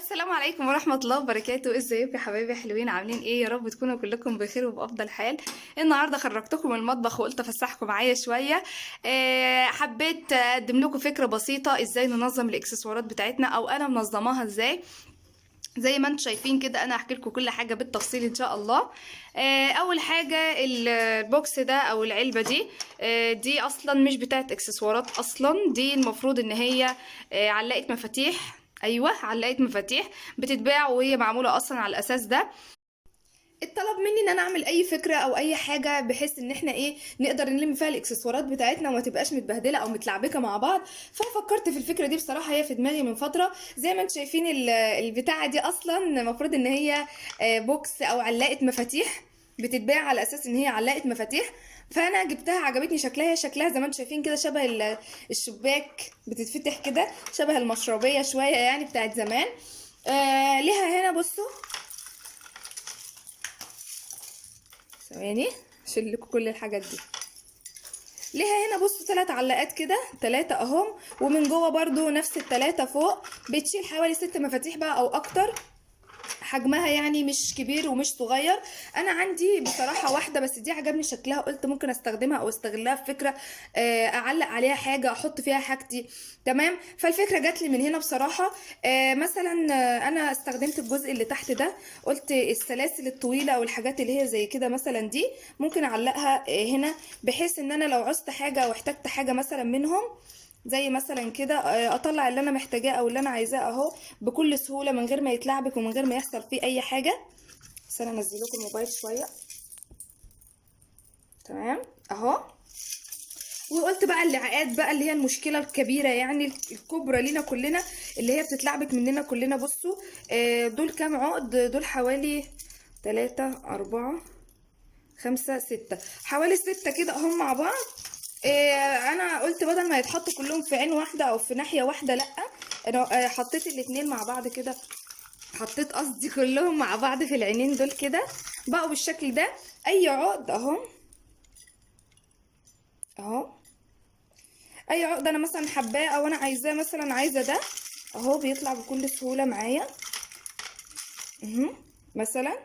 السلام عليكم ورحمة الله وبركاته. ازيكم يا حبايبي حلوين؟ عاملين ايه؟ يا رب تكونوا كلكم بخير وبأفضل حال. النهاردة خرجتكم من المطبخ وقلت افسحكم معايا شوية. حبيت اقدم لكم فكرة بسيطة ازاي ننظم الاكسسوارات بتاعتنا، او انا منظماها ازاي. زي ما انتم شايفين كده انا هحكي لكم كل حاجة بالتفصيل ان شاء الله. اول حاجة البوكس ده او العلبة دي، دي اصلا مش بتاعت اكسسوارات اصلا، دي المفروض ان هي علقة مفاتيح. ايوه، علقة مفاتيح بتتباع وهي معمولة اصلا على الاساس ده. اتطلب مني ان انا اعمل اي فكره او اي حاجه بحيث ان احنا نقدر نلم فيها الاكسسوارات بتاعتنا وما تبقاش متبهدله او متلعبكه مع بعض. ففكرت في الفكره دي بصراحه، هي في دماغي من فتره. زي ما انتم شايفين البتاعه دي اصلا المفروض ان هي بوكس او علقه مفاتيح، بتتباع على اساس ان هي علقه مفاتيح. فانا جبتها، عجبتني شكلها. شكلها زي ما انتم شايفين كده شبه الشباك، بتتفتح كده شبه المشربيه شويه يعني بتاعت زمان. ليها هنا بصوا، ثواني اشيل لكم كل الحاجات دي. ليها هنا بصوا 3 علقات كده، 3 اهم، ومن جوه برضو نفس ال3 فوق. بتشيل حوالي 6 مفاتيح بقى او اكتر. حجمها يعني مش كبير ومش صغير. انا عندي بصراحه واحده بس، دي عجبني شكلها، قلت ممكن استخدمها او استغلها في فكره. اعلق عليها حاجه، احط فيها حاجتي. تمام، فالفكره جات لي من هنا بصراحه. مثلا انا استخدمت الجزء اللي تحت ده. قلت السلاسل الطويله او الحاجات اللي هي زي كده مثلا دي ممكن اعلقها هنا، بحيث ان انا لو عوزت حاجه او احتجت حاجه مثلا منهم، زي مثلا كده اطلع اللي انا محتاجاه او اللي انا عايزاه اهو بكل سهوله، من غير ما يتلعبك ومن غير ما يحصل فيه اي حاجه. بس انا انزل لكم الموبايل شويه. تمام اهو. وقلت بقى اللعاقات بقى اللي هي المشكله الكبيره يعني الكبرى لينا كلنا، اللي هي بتتلعبك مننا كلنا. بصوا دول كام عقد؟ دول حوالي 3 4 5 6، حوالي 6 كده اهم مع بعض. انا قلت بدل ما يتحطوا كلهم في عين واحده او في ناحيه واحده، لا، انا حطيت الاتنين مع بعض كده. حطيت قصدي كلهم مع بعض في العينين دول كده، بقوا بالشكل ده. اي عقد اهو، اهو اي عقد انا مثلا حباه او انا عايزاه، مثلا عايزه ده اهو، بيطلع بكل سهوله معايا. مثلا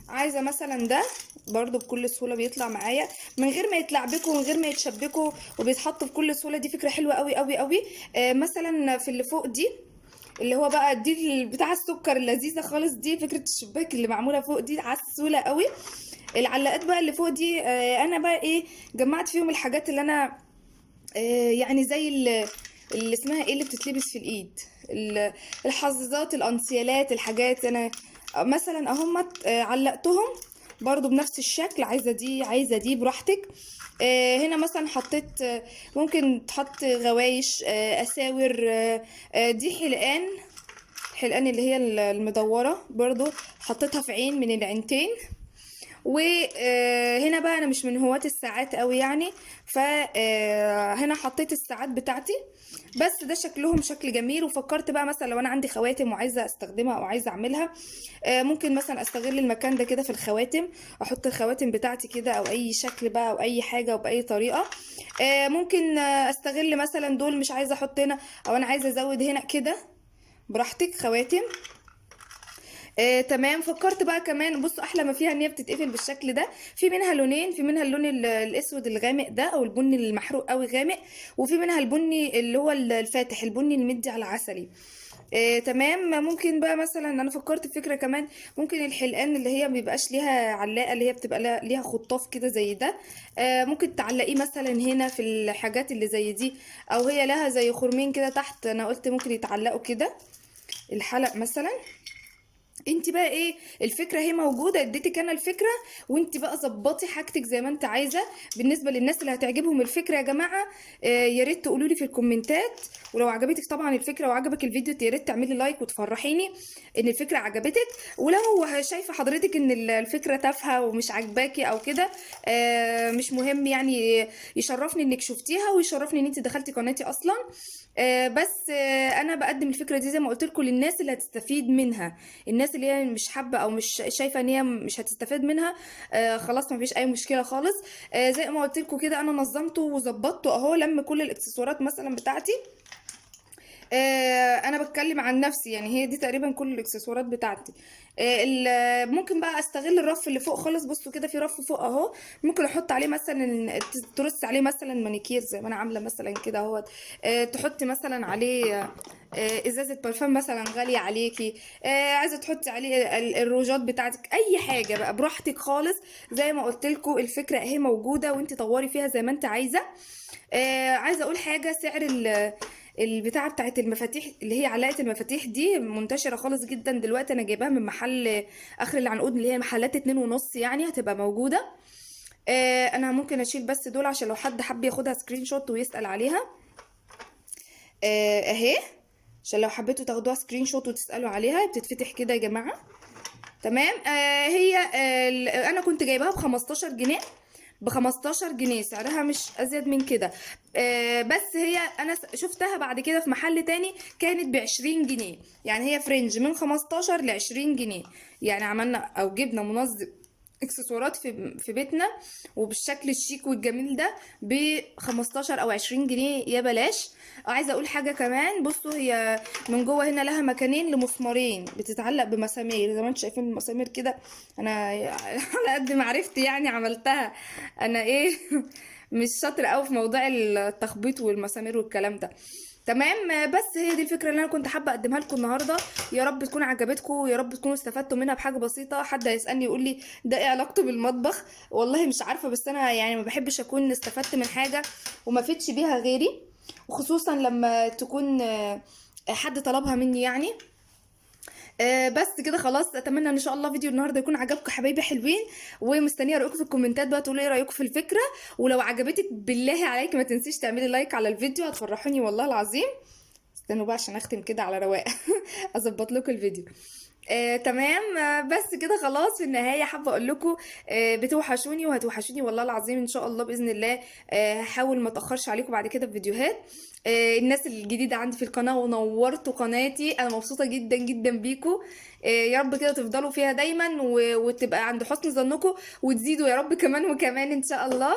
عايزه مثلا ده برضو بكل سهوله بيطلع معايا من غير ما يتلعبكوا ومن غير ما يتشبكوا، وبيتحط بكل سهوله. دي فكره حلوه قوي قوي قوي. مثلا في اللي فوق دي، اللي هو بقى دي بتاع السكر اللذيذه خالص، دي فكره الشباك اللي معموله فوق دي عسوله قوي. العلاقات بقى اللي فوق دي انا بقى جمعت فيهم الحاجات اللي انا يعني زي اللي اسمها اللي بتتلبس في الايد، الحظاظات، الانسيالات، الحاجات. انا مثلا اهم علقتهم برضو بنفس الشكل. عايزه دي عايزه دي براحتك. هنا مثلا حطيت ممكن تحط غوايش، اساور، دي حلقان، حلقان اللي هي المدوره برضو حطيتها في عين من العينتين. وهنا بقى انا مش من هواة الساعات قوي يعني، فهنا حطيت الساعات بتاعتي. بس ده شكلهم شكل جميل. وفكرت بقى مثلا لو انا عندي خواتم وعايزه استخدمها او عايزه اعملها، ممكن مثلا استغل المكان ده كده في الخواتم، احط الخواتم بتاعتي كده او اي شكل بقى او اي حاجه او باي طريقه. ممكن استغل مثلا دول، مش عايزه احط هنا او انا عايزه ازود هنا كده، براحتك خواتم. تمام. فكرت بقى كمان، بصوا احلى ما فيها ان هي بتتقفل بالشكل ده. في منها لونين، في منها اللون الاسود الغامق ده او البني المحروق قوي غامق، وفي منها البني اللي هو الفاتح، البني المدي على عسلي. تمام. ممكن بقى مثلا انا فكرت في فكره كمان، ممكن الحلقان اللي هي مبيبقاش ليها علاقه، اللي هي بتبقى ليها خطاف كده زي ده، ممكن تعلقيه مثلا هنا في الحاجات اللي زي دي، او هي لها زي خرمين كده تحت. انا قلت ممكن يتعلقوا كده الحلق مثلا. انت بقى الفكره هي موجوده، اديتك انا الفكره، وانت بقى ظبطي حاجتك زي ما انت عايزه. بالنسبه للناس اللي هتعجبهم الفكره يا جماعه، يا ريت تقولوا لي في الكومنتات. ولو عجبتك طبعا الفكره وعجبك الفيديو، يا ريت تعملي لايك وتفرحيني ان الفكره عجبتك. ولو شايفه حضرتك ان الفكره تافهه ومش عاجباكي او كده، مش مهم يعني، يشرفني انك شفتيها ويشرفني ان انت دخلتي قناتي اصلا. بس انا بقدم الفكره دي زي ما قلت لكم للناس اللي هتستفيد منها. الناس اللي هي مش حابه او مش شايفه ان هي مش هتستفاد منها، خلاص ما فيش اي مشكله خالص. زي ما قلت لكم كده انا نظمته وظبطته اهو، لم كل الاكسسوارات مثلا بتاعتي. انا بتكلم عن نفسي، يعني هي دي تقريبا كل الاكسسوارات بتاعتي. ممكن بقى استغل الرف اللي فوق خالص. بصوا كده في رف فوق اهو، ممكن احط عليه مثلا، ترص عليه مثلا مانيكير زي ما انا عامله مثلا كده اهوت. تحطي مثلا عليه ازازه برفان مثلا غاليه عليكي. عايزه تحطي عليه الروجات بتاعتك، اي حاجه بقى براحتك خالص. زي ما قلت لكم الفكره اهي موجوده، وانت طوري فيها زي ما انت عايزه. عايزه اقول حاجه، سعر البتاعه بتاعت المفاتيح اللي هي علاقه المفاتيح دي منتشره خالص جدا دلوقتي. انا جايباها من محل اخر العنقود، اللي هي محلات 2.5 يعني، هتبقى موجوده. انا ممكن اشيل بس دول عشان لو حد حب ياخدها سكرين شوت ويسأل عليها. اهي، عشان لو حبيتوا تاخدوها سكرين شوت وتسألوا عليها، بتتفتح كده يا جماعه. تمام. هي انا كنت جايباها ب 15 جنيه. ب 15 جنيه، سعرها مش ازيد من كده. بس هي انا شفتها بعد كده في محل تاني كانت ب 20 جنيه. يعني هي فرنج من 15 ل 20 جنيه. يعني عملنا او جبنا منظم اكسسوارات في بيتنا وبالشكل الشيك والجميل ده ب 15 او 20 جنيه، يا بلاش. عايزه اقول حاجه كمان، بصوا هي من جوه هنا لها مكانين لمسمارين بتتعلق بمسامير زي ما انتم شايفين المسامير كده. انا على قد معرفتي يعني عملتها. انا ايه مش شاطره قوي في موضوع التخبيط والمسامير والكلام ده. تمام. بس هي دي الفكره اللي انا كنت حابه اقدمها لكم النهارده. يا رب تكون عجبتكم، يا رب تكونوا استفدتوا منها بحاجه بسيطه. حد هيسالني يقول لي ده ايه علاقته بالمطبخ؟ والله مش عارفه، بس انا يعني ما بحبش اكون استفدت من حاجه وما فدتش بيها غيري، وخصوصا لما تكون حد طلبها مني يعني. بس كده خلاص. اتمنى ان شاء الله فيديو النهارده يكون عجبكم حبايبي حلوين، ومستنيه رايكم في الكومنتات بقى، تقولوا ايه رايكم في الفكره. ولو عجبتك بالله عليك ما تنسيش تعملي لايك على الفيديو، هتفرحوني والله العظيم. استنوا بقى عشان اختم كده على رواق اظبط لكم الفيديو. تمام. بس كده خلاص. في النهاية حابة اقول لكم بتوحشوني وهتوحشوني والله العظيم ان شاء الله بإذن الله. هحاول ما اتأخرش عليكم بعد كده في فيديوهات. الناس الجديدة عندي في القناة ونورتوا قناتي، انا مبسوطة جدا جدا بيكم. يا رب كده تفضلوا فيها دايما وتبقى عند حسن ظنكم، وتزيدوا يا رب كمان وكمان ان شاء الله.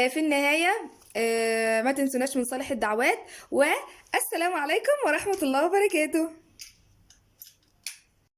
في النهاية ما تنسوناش من صالح الدعوات، والسلام عليكم ورحمة الله وبركاته.